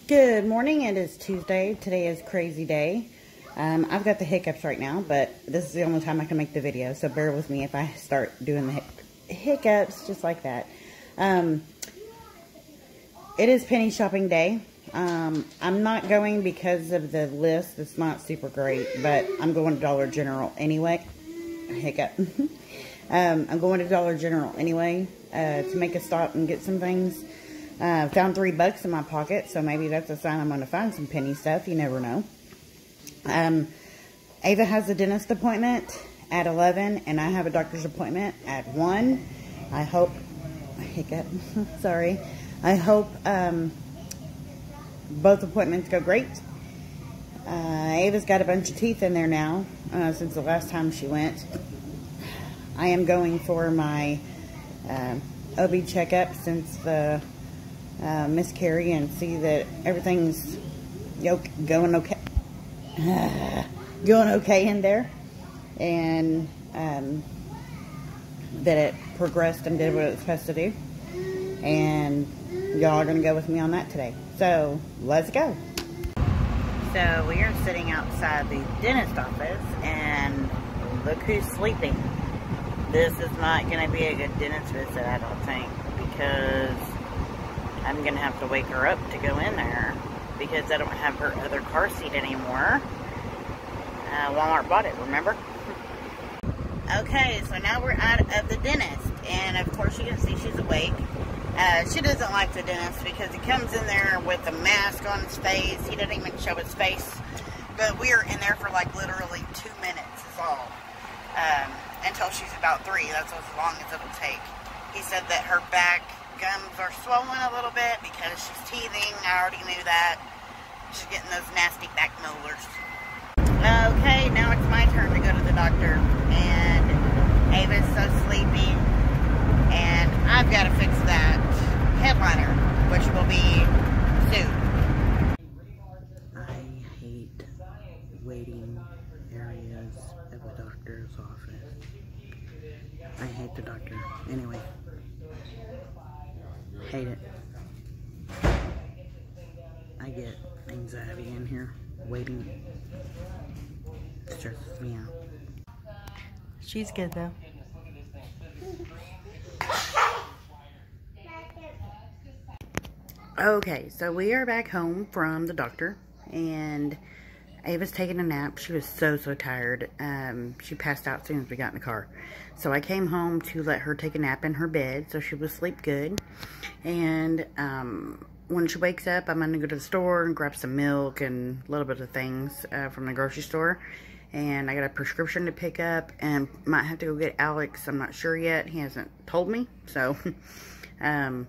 Good morning. It is Tuesday. Today is crazy day. I've got the hiccups right now, but this is the only time I can make the video, so bear with me if I start doing the hiccups just like that. It is penny shopping day. I'm not going because of the list. It's not super great, but I'm going to Dollar General anyway. Hiccup. I'm going to Dollar General anyway to make a stop and get some things. Found $3 in my pocket, so maybe that's a sign I'm going to find some penny stuff. You never know. Ava has a dentist appointment at 11, and I have a doctor's appointment at 1. I hope, hiccup, sorry. I hope both appointments go great. Ava's got a bunch of teeth in there now since the last time she went. I am going for my OB checkup since the miscarry and see that everything's going okay. Going okay in there, and that it progressed and did what it was supposed to do, and y'all are going to go with me on that today. So let's go. So we are sitting outside the dentist office, and look who's sleeping. This is not going to be a good dentist visit, I don't think, because I'm going to have to wake her up to go in there because I don't have her other car seat anymore. Walmart bought it, remember? Okay, so now we're out of the dentist, and of course you can see she's awake. She doesn't like the dentist because he comes in there with a mask on his face. He doesn't even show his face. But we are in there for like literally 2 minutes is all. Until she's about 3. That's as long as it'll take. He said that her back gums are swollen a little bit because she's teething. I already knew that. She's getting those nasty back molars. Okay, now it's my turn to go to the doctor. And Ava's so sleepy. And I've got to fix that headliner, which will be soon. I hate waiting areas at the doctor's office. I hate the doctor. Anyway. Hate it. I get anxiety in here. Waiting stresses me out. She's good though. Okay, so we are back home from the doctor, and Ava's taking a nap. She was so tired. She passed out as soon as we got in the car. So I came home to let her take a nap in her bed so she would sleep good. And when she wakes up, I'm going to go to the store and grab some milk and a little bit of things from the grocery store. And I got a prescription to pick up and might have to go get Alex. I'm not sure yet. He hasn't told me. So, but I'm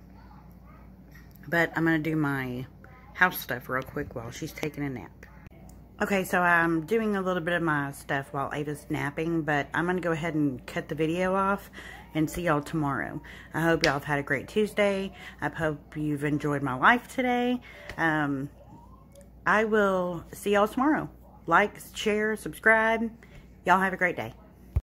going to do my house stuff real quick while she's taking a nap. Okay, so I'm doing a little bit of my stuff while Ava's napping, but I'm going to go ahead and cut the video off and see y'all tomorrow. I hope y'all have had a great Tuesday. I hope you've enjoyed my life today. I will see y'all tomorrow. Like, share, subscribe. Y'all have a great day.